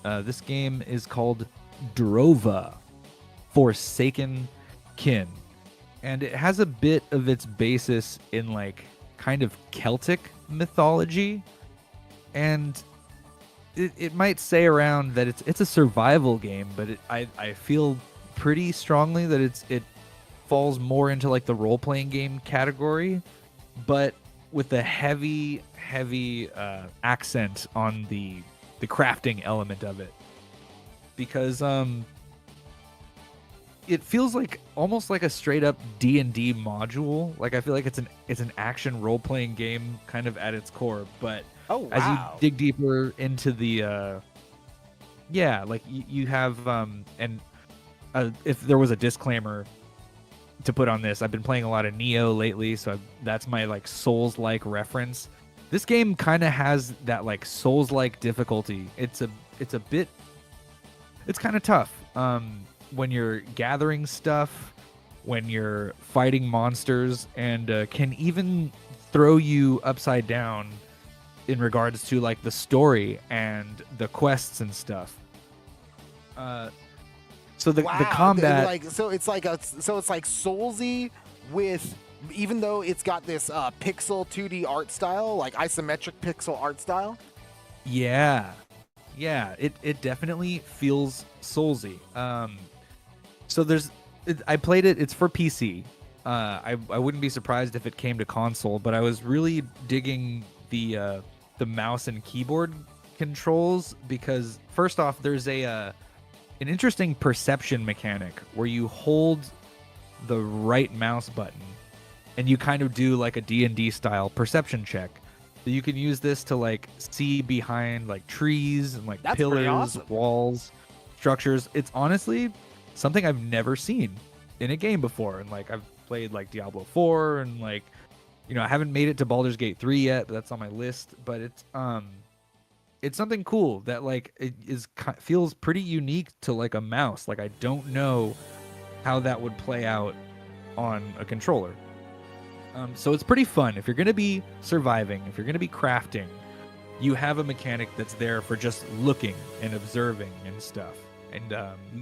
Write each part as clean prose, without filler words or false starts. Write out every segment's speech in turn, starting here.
This game is called Drova, Forsaken Kin, and it has a bit of its basis in like kind of Celtic mythology, and it might say around that it's a survival game, but I feel pretty strongly that it falls more into like the role playing game category, but with a heavy accent on the crafting element of it, because it feels like almost like a straight up D&D module. Like I feel like it's an action role playing game kind of at its core, but Oh as you wow. dig deeper into the yeah, like you have and if there was a disclaimer to put on this, I've been playing a lot of Neo lately, so that's my like Souls-like reference. This game kind of has that like Souls-like difficulty. It's kind of tough when you're gathering stuff, when you're fighting monsters, and can even throw you upside down in regards to like the story and the quests and stuff. So the Wow. combat, Like so it's like Soulsy with, even though it's got this pixel 2D art style, like isometric pixel art style. yeah, it definitely feels Soulsy. So I played it. It's for PC. I wouldn't be surprised if it came to console, but I was really digging the mouse and keyboard controls, because first off, there's an interesting perception mechanic where you hold the right mouse button and you kind of do like a D&D style perception check. So you can use this to like see behind like trees and like That's pretty pillars, awesome. walls, structures. It's honestly something I've never seen in a game before. And like I've played like Diablo 4 and like, you know, I haven't made it to Baldur's Gate 3 yet, but that's on my list. But it's something cool that like it feels pretty unique to like a mouse. Like I don't know how that would play out on a controller. So it's pretty fun. If you're gonna be surviving, if you're gonna be crafting, you have a mechanic that's there for just looking and observing and stuff. And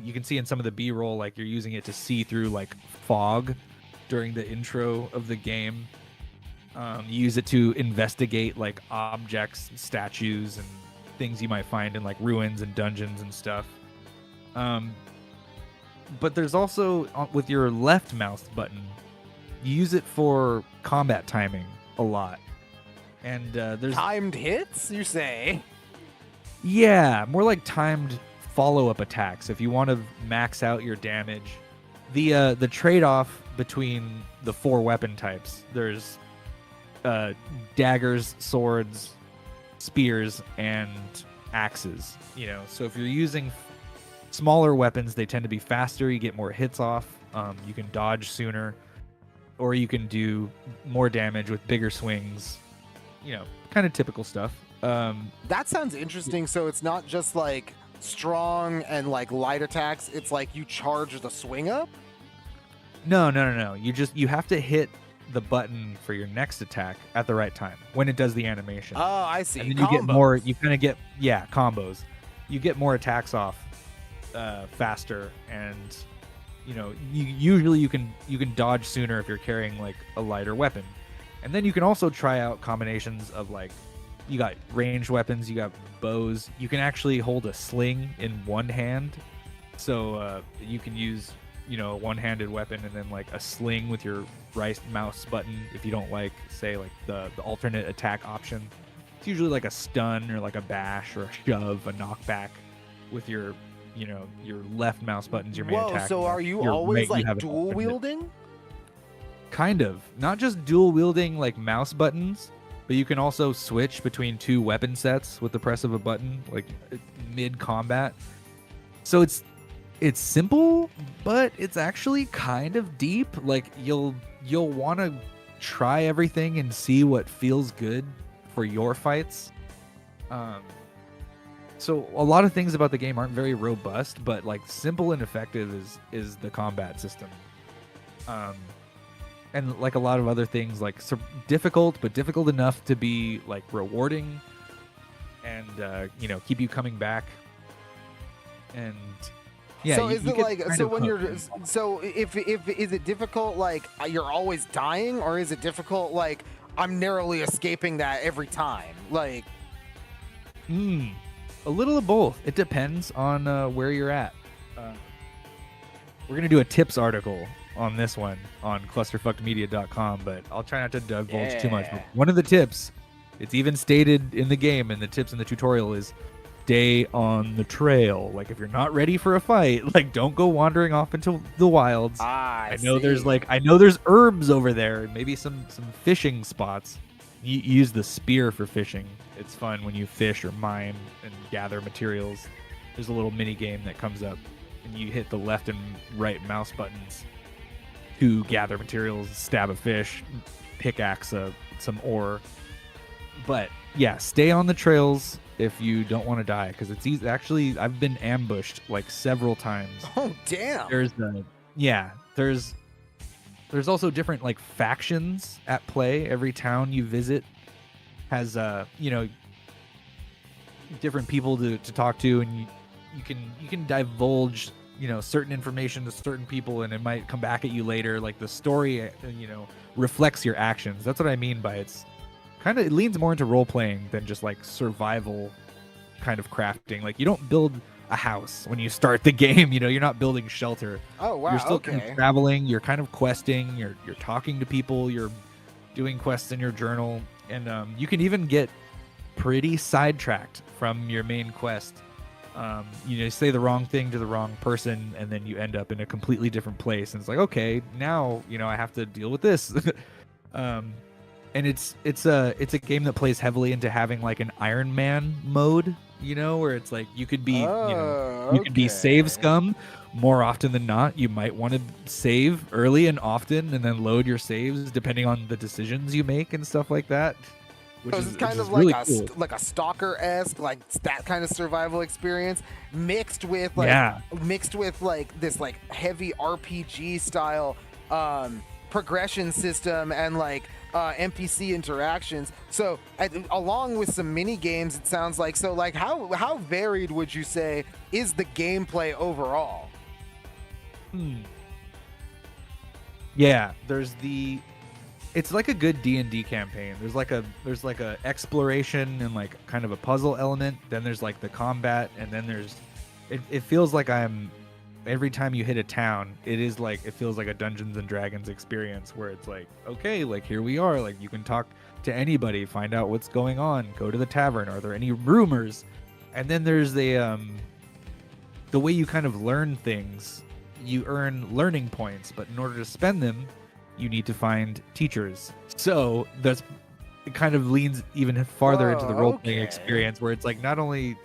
you can see in some of the B-roll, like you're using it to see through like fog during the intro of the game. You use it to investigate like objects, statues, and things you might find in like ruins and dungeons and stuff. But there's also with your left mouse button, you use it for combat timing a lot. And there's Timed hits, you say? yeah, more like timed follow-up attacks if you want to max out your damage. The trade-off between the 4 weapon types, there's daggers, swords, spears, and axes. You know, so if you're using smaller weapons, they tend to be faster. You get more hits off. You can dodge sooner, or you can do more damage with bigger swings. You know, kind of typical stuff. That sounds interesting. So it's not just like strong and like light attacks. It's like you charge the swing up. No. You have to hit the button for your next attack at the right time when it does the animation. Oh, I see. And then you get more. You kind of get combos. You get more attacks off faster, and you know usually you can dodge sooner if you're carrying like a lighter weapon. And then you can also try out combinations of like you got ranged weapons, you got bows. You can actually hold a sling in one hand, so you can use a one-handed weapon and then like a sling with your right mouse button if you don't like, say, like the alternate attack option. It's usually like a stun or like a bash or a shove, a knockback with your your left mouse button's your main attack. Whoa, so are you your always right, you like have an dual alternate. wielding? Kind of. Not just dual wielding like mouse buttons, but you can also switch between 2 weapon sets with the press of a button, like mid combat. So it's simple, but it's actually kind of deep. Like you'll want to try everything and see what feels good for your fights. So a lot of things about the game aren't very robust, but like simple and effective is the combat system. And like a lot of other things, like difficult, but difficult enough to be like rewarding and keep you coming back. And yeah, So you, is you it get like kind so of when you're hooked. so if is it difficult like you're always dying, or is it difficult like I'm narrowly escaping that every time? Like, Mm, a little of both. It depends on where you're at. Uh, we're gonna do a tips article on this one on clusterfuckedmedia.com, but I'll try not to divulge too much. But yeah. one of the tips, it's even stated in the game, and the tips in the tutorial is stay on the trail. Like if you're not ready for a fight, like don't go wandering off into the wilds. I I know there's herbs over there, and maybe some fishing spots. You use the spear for fishing. It's fun when you fish or mine and gather materials. There's a little mini game that comes up, and you hit the left and right mouse buttons to gather materials, stab a fish, pickaxe some ore. But yeah, stay on the trails if you don't want to die, because it's easy. Actually, I've been ambushed like several times. Oh damn. There's also different like factions at play. Every town you visit has different people to talk to, and you can divulge certain information to certain people, and it might come back at you later. Like the story reflects your actions. That's what I mean by it leans more into role playing than just like survival kind of crafting. Like you don't build a house when you start the game. You're not building shelter. Oh wow. You're still Okay. kind of traveling. You're kind of questing. You're talking to people. You're doing quests in your journal, and you can even get pretty sidetracked from your main quest. You say the wrong thing to the wrong person, and then you end up in a completely different place. And it's like, okay, now I have to deal with this. And it's a game that plays heavily into having like an Iron Man mode, where it's like you could be you could be save scum more often than not. You might want to save early and often, and then load your saves depending on the decisions you make and stuff like that. So it's kind of really like cool. like a stalker-esque, like that kind of survival experience mixed with like this like heavy RPG style progression system and like NPC interactions. So along with some mini games, it sounds like. So like how varied would you say is the gameplay overall? Yeah, it's like a good D&D campaign. There's like a exploration and like kind of a puzzle element. Then there's like the combat, and then it feels like every time you hit a town, it feels like a Dungeons and Dragons experience where it's like, okay, like here we are, like you can talk to anybody, find out what's going on, go to the tavern, are there any rumors? And then there's the way you kind of learn things. You earn learning points, but in order to spend them, you need to find teachers. So it kind of leans even farther into the role-playing experience, where it's like, not only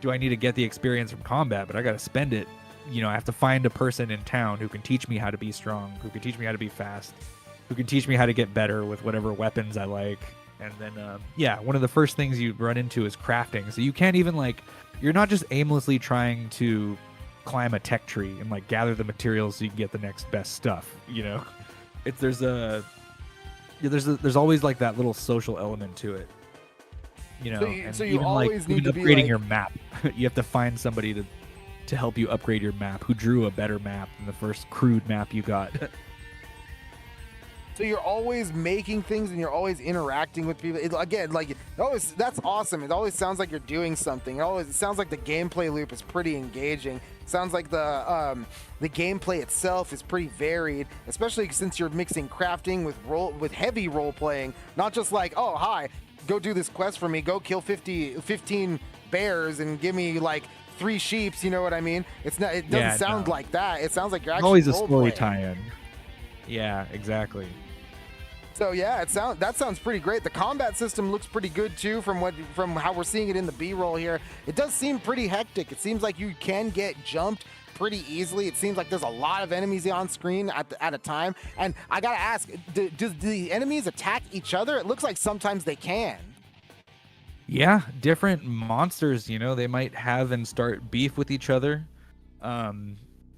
do I need to get the experience from combat, but I got to spend it. I have to find a person in town who can teach me how to be strong, who can teach me how to be fast, who can teach me how to get better with whatever weapons I like. And then, one of the first things you run into is crafting. So you can't even you're not just aimlessly trying to climb a tech tree and like gather the materials so you can get the next best stuff. There's always like that little social element to it. So you even always need to be upgrading your map. You have to find somebody to help you upgrade your map, who drew a better map than the first crude map you got. So you're always making things and you're always interacting with people. That's awesome. It always sounds like you're doing something. It sounds like the gameplay loop is pretty engaging. It sounds like the gameplay itself is pretty varied, especially since you're mixing crafting with heavy role playing. Not just like, oh hi, go do this quest for me, go kill 15 bears and give me like 3 sheeps. You know what I mean? It doesn't sound like that. It sounds like you're actually always a story tie-in. Yeah, exactly. So yeah, that sounds pretty great. The combat system looks pretty good too, from how we're seeing it in the B-roll here. It does seem pretty hectic. It seems like you can get jumped pretty easily. It seems like there's a lot of enemies on screen at a time. And I gotta ask, do the enemies attack each other? It looks like sometimes they can. Yeah, different monsters, they might have and start beef with each other.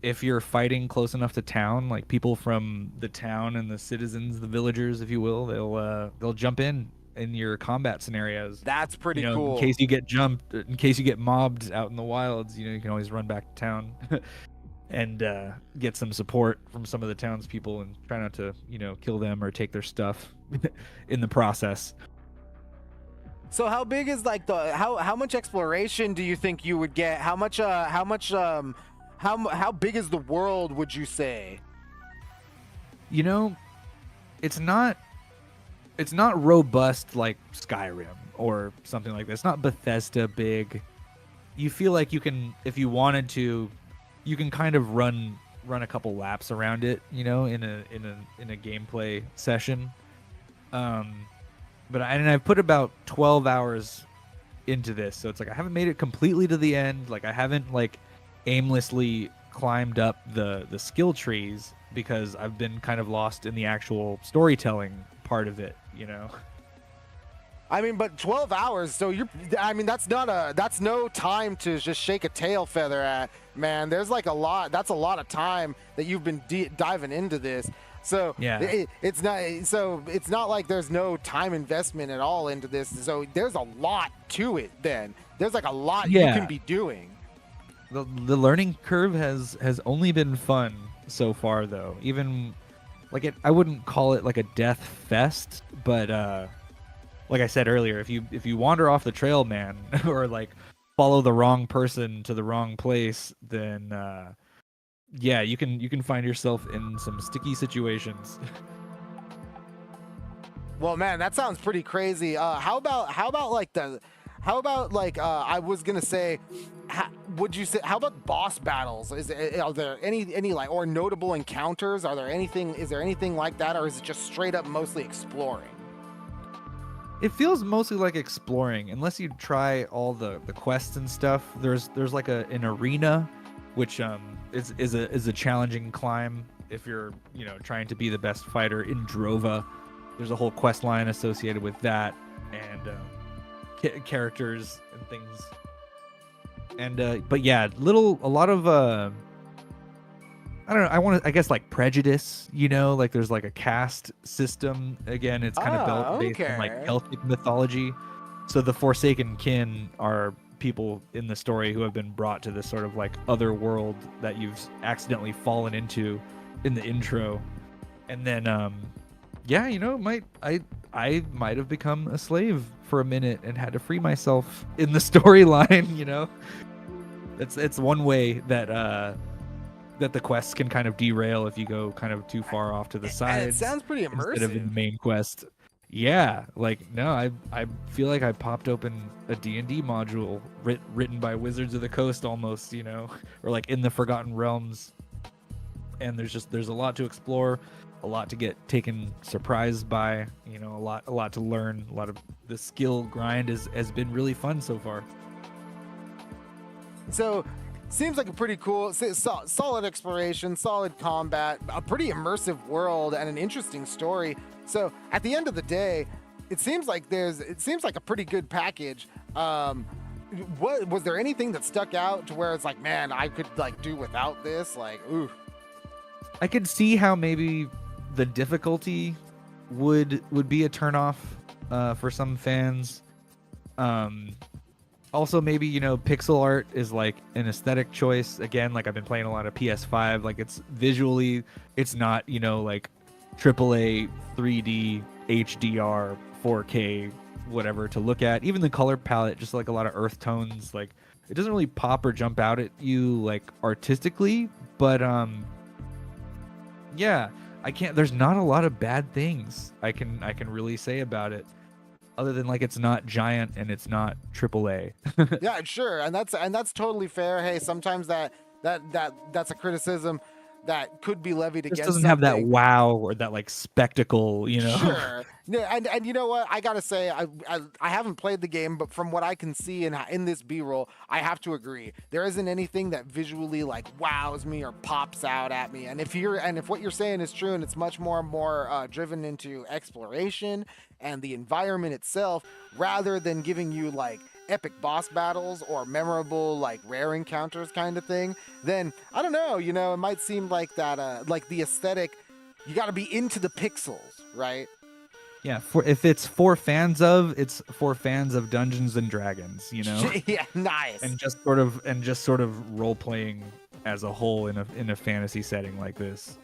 If you're fighting close enough to town, like people from the town and the citizens, the villagers, if you will, they'll jump in in your combat scenarios. That's pretty You know, cool. in case you get jumped, in case you get mobbed out in the wilds, you know, you can always run back to town and get some support from some of the townspeople and try not to, you know, kill them or take their stuff in the process. So how big is like the how much exploration do you think you would get? How big is the world, would you say? You know, it's not robust like Skyrim or something like that. It's not Bethesda big. You feel like you can, if you wanted to, you can kind of run a couple laps around it, you know, in a gameplay session. But I've put about 12 hours into this, so it's like I haven't made it completely to the end. Like I haven't like aimlessly climbed up the skill trees because I've been kind of lost in the actual storytelling part of it, you know. I mean, but 12 hours, so that's no time to just shake a tail feather at, man. There's like that's a lot of time that you've been diving into this. So yeah, it's not like there's no time investment at all into this. So there's a lot to it then. There's like a lot you can be doing. The learning curve has only been fun so far though. Even like I wouldn't call it like a death fest, but like I said earlier, if you wander off the trail, man, or like follow the wrong person to the wrong place, then yeah, you can find yourself in some sticky situations. Well, man, that sounds pretty crazy. How about I was gonna say, would you say, how about boss battles? Are there any like, or notable encounters? Is there anything like that, or is it just straight up mostly exploring? It feels mostly like exploring, unless you try all the quests and stuff. There's like an arena, which is a challenging climb if you're, you know, trying to be the best fighter in Drova. There's a whole quest line associated with that, and characters and things. And but yeah, a lot of I don't know, I guess like prejudice, you know, like there's like a caste system. Again, it's kind of built based on like Celtic mythology. So the Forsaken Kin are people in the story who have been brought to this sort of like other world that you've accidentally fallen into in the intro. And then yeah, you know, I might have become a slave for a minute and had to free myself in the storyline, you know. It's one way that that the quests can kind of derail if you go kind of too far off to the side. It sounds pretty immersive. Instead of in the main quest. Yeah, like no, I feel like I popped open a D&D module written by Wizards of the Coast almost, you know, or like in the Forgotten Realms. And there's a lot to explore, a lot to get taken surprised by, you know, a lot to learn. A lot of the skill grind has been really fun so far. So seems like a pretty cool, solid exploration, solid combat, a pretty immersive world, and an interesting story. So at the end of the day, it seems like a pretty good package. What was there anything that stuck out to where it's like, man, I could like do without this? Like, ooh. I could see how maybe the difficulty would be a turnoff for some fans. Also, maybe, you know, pixel art is like an aesthetic choice. Again, like I've been playing a lot of PS5. Like it's visually, it's not, you know, like AAA 3D HDR 4K whatever to look at. Even the color palette, just like a lot of earth tones. Like it doesn't really pop or jump out at you like artistically, but yeah, there's not a lot of bad things I can really say about it. Other than like it's not giant and it's not AAA. Yeah, sure, and that's totally fair. Hey, sometimes that's a criticism that could be levied against. It doesn't something. Have that wow or that like spectacle, you know. Sure, yeah, and you know what? I gotta say, I haven't played the game, but from what I can see in this B-roll, I have to agree. There isn't anything that visually like wows me or pops out at me. And if what you're saying is true, and it's much more driven into exploration and the environment itself, rather than giving you like epic boss battles or memorable like rare encounters kind of thing, then I don't know, you know, it might seem like that like the aesthetic, you got to be into the pixels, right? Yeah, if it's for fans of, it's for fans of Dungeons and Dragons, you know, Yeah, nice. and just sort of role playing as a whole in a fantasy setting like this.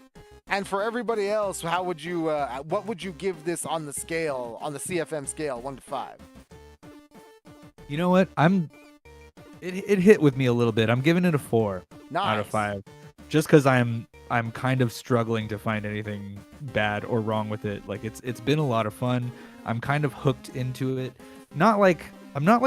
And for everybody else, how would you? What would you give this on the scale, on the CFM scale, 1 to 5? You know what? It hit with me a little bit. I'm giving it a 4 out of Nice. 5, just because I'm kind of struggling to find anything bad or wrong with it. Like it's been a lot of fun. I'm kind of hooked into it. I'm not like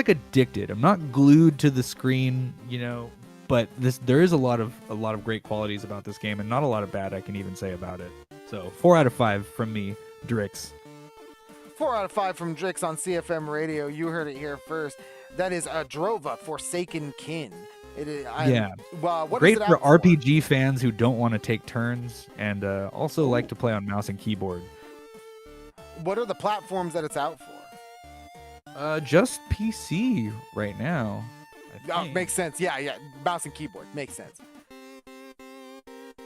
addicted. I'm not glued to the screen, you know. But there is a lot of great qualities about this game, and not a lot of bad I can even say about it. So 4 out of 5 from me, Drix. 4 out of 5 from Drix on CFM Radio. You heard it here first. That is Drova, Forsaken Kin. It is, Well, what great is it for out RPG fans who don't want to take turns and also like to play on mouse and keyboard. What are the platforms that it's out for? Just PC right now. Oh, makes sense. Yeah. Mouse and keyboard. Makes sense.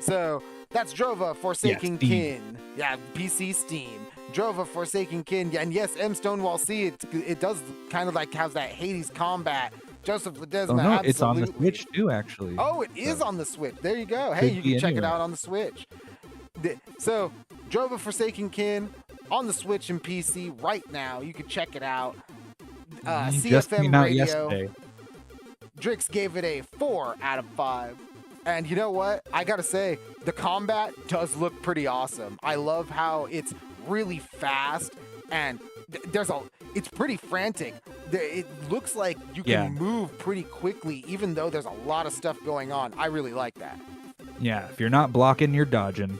So that's Drova, Forsaken Kin. Yeah, PC, Steam. Drova, Forsaken Kin. Yeah, and yes, M. Stonewall C, it does kind of like has that Hades combat. Joseph Ledesma, no, absolutely. it's on the Switch too, actually. Oh, it is on the Switch. There you go. Hey, you can check it out on the Switch. So, Drova, Forsaken Kin on the Switch and PC right now. You can check it out. Just CFM came out Radio. yesterday. Drix gave it a 4 out of 5. And you know what? I gotta say, the combat does look pretty awesome. I love how it's really fast and it's pretty frantic. It looks like you can move pretty quickly, even though there's a lot of stuff going on. I really like that. Yeah, if you're not blocking, you're dodging.